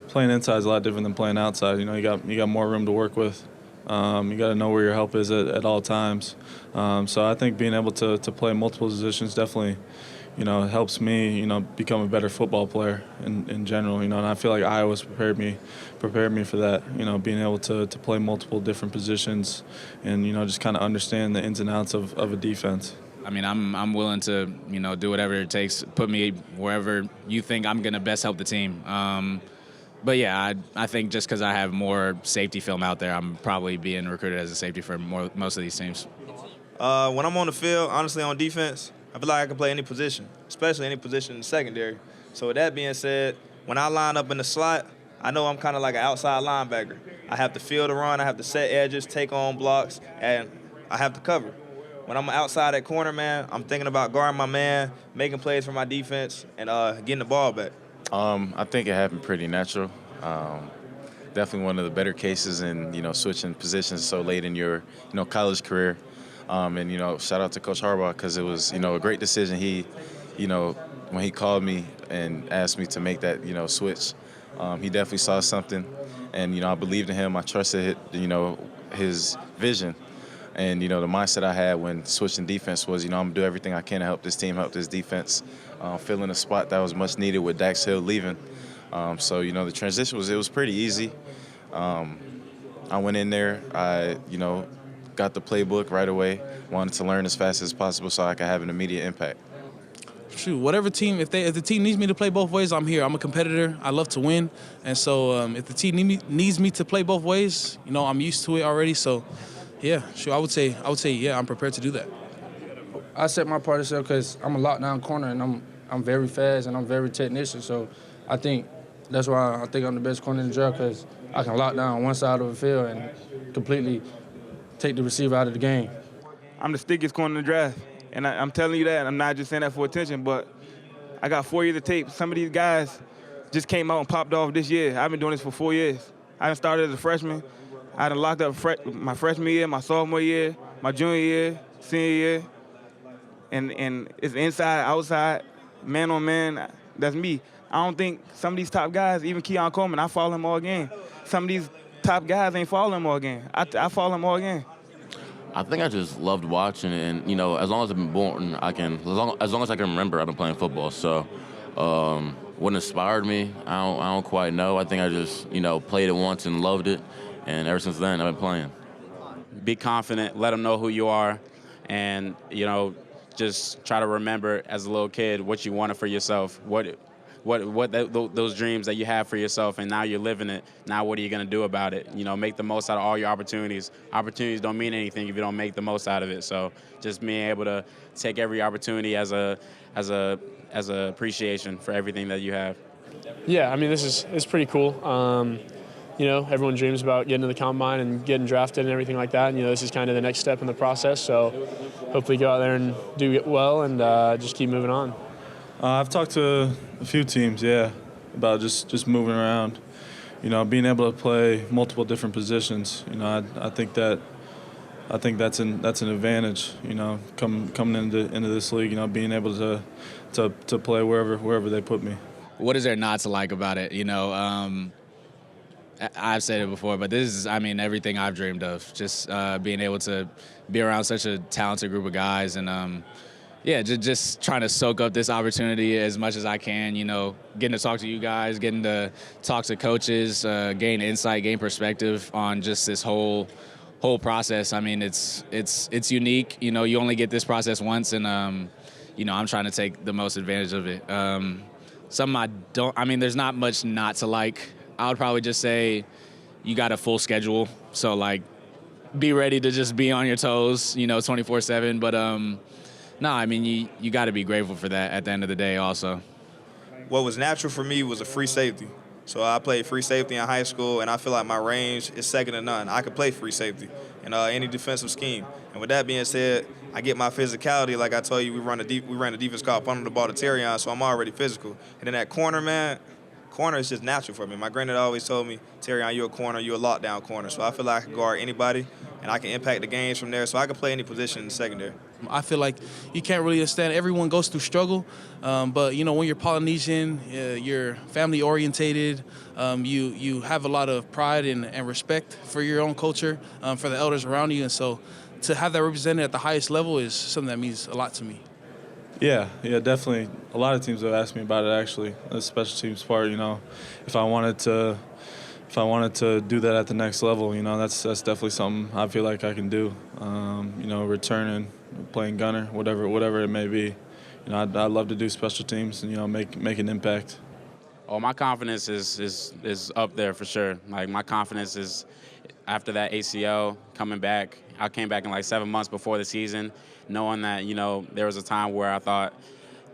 playing inside is a lot different than playing outside. You got more room to work with. You got to know where your help is at all times. So I think being able to play multiple positions definitely, helps me, become a better football player in general. And I feel like Iowa's prepared me for that. Being able to play multiple different positions and just kind of understand the ins and outs of a defense. I mean, I'm willing to, do whatever it takes. Put me wherever you think I'm going to best help the team. But, yeah, I think just because I have more safety film out there, I'm probably being recruited as a safety for most of these teams. When I'm on the field, honestly, on defense, I feel like I can play any position, especially any position in the secondary. So with that being said, when I line up in the slot, I know I'm kind of like an outside linebacker. I have to field the run, I have to set edges, take on blocks, and I have to cover. When I'm outside at corner, man, I'm thinking about guarding my man, making plays for my defense, and getting the ball back. I think it happened pretty natural. Definitely one of the better cases in, switching positions so late in your, college career. And, shout out to Coach Harbaugh because it was, a great decision. He, when he called me and asked me to make that, switch, he definitely saw something. And, I believed in him. I trusted, his vision. And, the mindset I had when switching defense was, I'm going to do everything I can to help this team, help this defense, fill in a spot that was much needed with Dax Hill leaving. So, the transition was pretty easy. I went in there, I, got the playbook right away, wanted to learn as fast as possible so I could have an immediate impact. Shoot, whatever team, if the team needs me to play both ways, I'm here. I'm a competitor. I love to win. And so if the team needs me to play both ways, I'm used to it already. So, yeah, sure, I would say, yeah, I'm prepared to do that. I set my part as because I'm a lockdown corner and I'm very fast and I'm very technician. So I think that's why I think I'm the best corner in the draft because I can lock down one side of the field and completely take the receiver out of the game. I'm the stickiest corner in the draft, and I'm telling you that. I'm not just saying that for attention, but I got 4 years of tape. Some of these guys just came out and popped off this year. I've been doing this for 4 years. I started as a freshman. I done locked up my freshman year, my sophomore year, my junior year, senior year, and it's inside, outside, man on man. That's me. I don't think some of these top guys, even Keon Coleman, I follow him all game. Some of these top guys ain't following him all game. I follow him all game. I think I just loved watching, and as long as I've been born, as long as I can remember, I've been playing football. So, what inspired me, I don't quite know. I think I just played it once and loved it, and ever since then I've been playing. Be confident, let them know who you are, and just try to remember as a little kid what you wanted for yourself, those dreams that you have for yourself, and now you're living it. Now what are you going to do about it? Make the most out of all your opportunities. Opportunities don't mean anything if you don't make the most out of it. So just being able to take every opportunity as a appreciation for everything that you have. Yeah, I mean, it's pretty cool. Everyone dreams about getting to the combine and getting drafted and everything like that. And, this is kind of the next step in the process. So hopefully go out there and do it well and just keep moving on. I've talked to a few teams, yeah, about just moving around, being able to play multiple different positions. I think that's an advantage. Coming into this league, being able to play wherever they put me. What is there not to like about it? I've said it before, but this is, everything I've dreamed of. Just being able to be around such a talented group of guys and. Just trying to soak up this opportunity as much as I can, getting to talk to you guys, getting to talk to coaches, gain insight, gain perspective on just this whole process. It's unique. You only get this process once, and, I'm trying to take the most advantage of it. There's not much not to like. I would probably just say you got a full schedule, so, be ready to just be on your toes, 24/7, but, no, you got to be grateful for that at the end of the day also. What was natural for me was a free safety. So I played free safety in high school, and I feel like my range is second to none. I could play free safety in any defensive scheme. And with that being said, I get my physicality. Like I told you, we ran a defense called punting the ball to Terrion, so I'm already physical. And then that corner, man, corner is just natural for me. My granddad always told me, Terrion, you're a corner, you're a lockdown corner. So I feel like I can guard anybody, and I can impact the games from there. So I can play any position in the secondary. I feel like you can't really understand. Everyone goes through struggle, but when you're Polynesian, you're family orientated. You have a lot of pride and respect for your own culture, for the elders around you, and so to have that represented at the highest level is something that means a lot to me. Yeah, definitely. A lot of teams have asked me about it, actually, the special teams part. If I wanted to do that at the next level, that's definitely something I feel like I can do. Returning, playing gunner, whatever it may be. I'd love to do special teams and make an impact. Oh, my confidence is up there for sure. Like, my confidence is after that ACL coming back. I came back in like 7 months before the season, knowing that there was a time where I thought,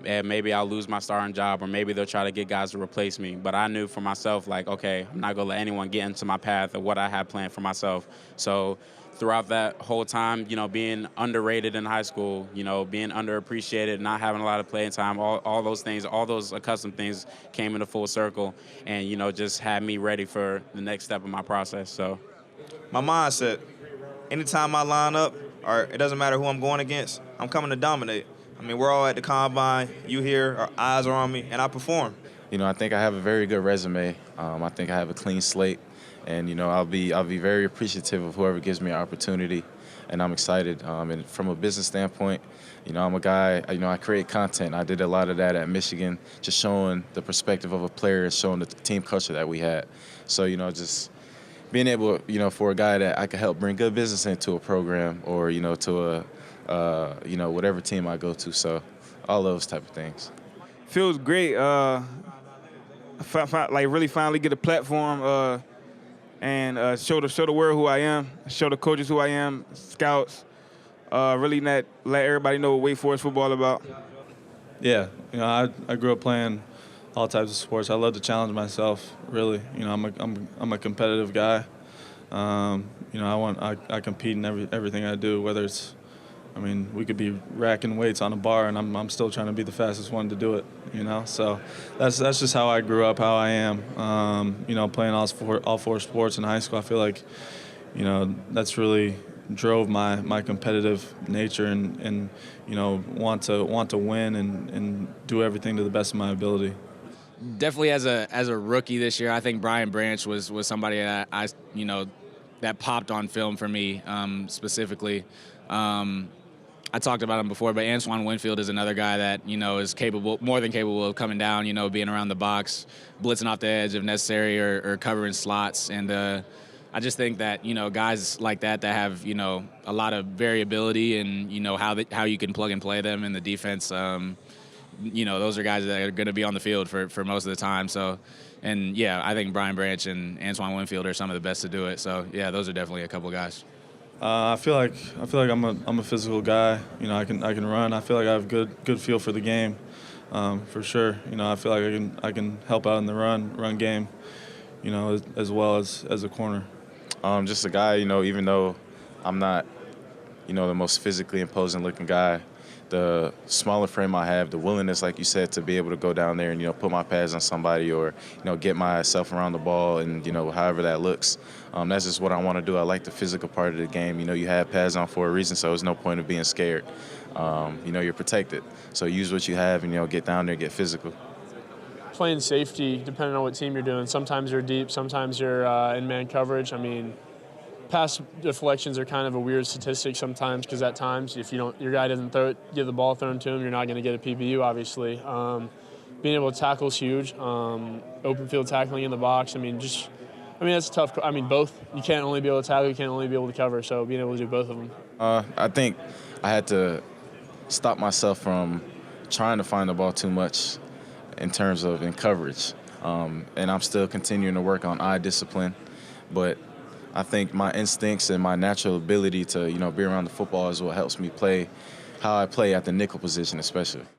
maybe I'll lose my starting job, or maybe they'll try to get guys to replace me. But I knew for myself, like, okay, I'm not gonna let anyone get into my path of what I had planned for myself. So throughout that whole time, being underrated in high school, being underappreciated, not having a lot of playing time, all those things, all those accustomed things came into full circle, and just had me ready for the next step of my process. So My mindset, anytime I line up, or it doesn't matter who I'm going against, I'm coming to dominate. I mean, we're all at the combine. You here, our eyes are on me, and I perform. I think I have a very good resume. I think I have a clean slate, and I'll be very appreciative of whoever gives me an opportunity, and I'm excited. And from a business standpoint, I'm a guy. I create content. I did a lot of that at Michigan, just showing the perspective of a player and showing the team culture that we had. So just being able, for a guy that I could help bring good business into a program, or to a whatever team I go to. So all those type of things. Feels great. Really finally get a platform and show the world who I am, show the coaches who I am, scouts. Really let everybody know what Wake Forest football about. Yeah, I grew up playing all types of sports. I love to challenge myself. Really, I'm a competitive guy. I compete in everything I do. Whether it's, we could be racking weights on a bar, and I'm still trying to be the fastest one to do it. So that's just how I grew up, how I am. Playing all four sports in high school. I feel like, that's really drove my competitive nature and want to win and do everything to the best of my ability. Definitely as a rookie this year, I think Brian Branch was somebody that that popped on film for me specifically. I talked about him before, but Antoine Winfield is another guy that is more than capable of coming down, being around the box, blitzing off the edge if necessary, or covering slots. And I just think that guys like that have a lot of variability and how you can plug and play them in the defense. Those are guys that are going to be on the field for most of the time. So, and yeah, I think Brian Branch and Antoine Winfield are some of the best to do it. So yeah, those are definitely a couple guys. I feel like I'm a physical guy. I can run. I feel like I have good feel for the game, for sure. I feel like I can help out in the run game, as well as a corner. Just a guy, even though I'm not, the most physically imposing looking guy, the smaller frame I have, the willingness, like you said, to be able to go down there and, put my pads on somebody or, get myself around the ball and, however that looks. That's just what I want to do. I like the physical part of the game. You have pads on for a reason, so there's no point of being scared. You're protected. So use what you have and, get down there, get physical. Playing safety, depending on what team you're doing, sometimes you're deep, sometimes you're in man coverage. Pass deflections are kind of a weird statistic sometimes because at times if your guy doesn't get the ball thrown to him, you're not going to get a PBU, obviously. Being able to tackle is huge. Open field tackling in the box, that's tough. Both. You can't only be able to tackle, you can't only be able to cover, so being able to do both of them. I think I had to stop myself from trying to find the ball too much in terms of in coverage. And I'm still continuing to work on eye discipline, but I think my instincts and my natural ability to, be around the football is what helps me play how I play at the nickel position especially.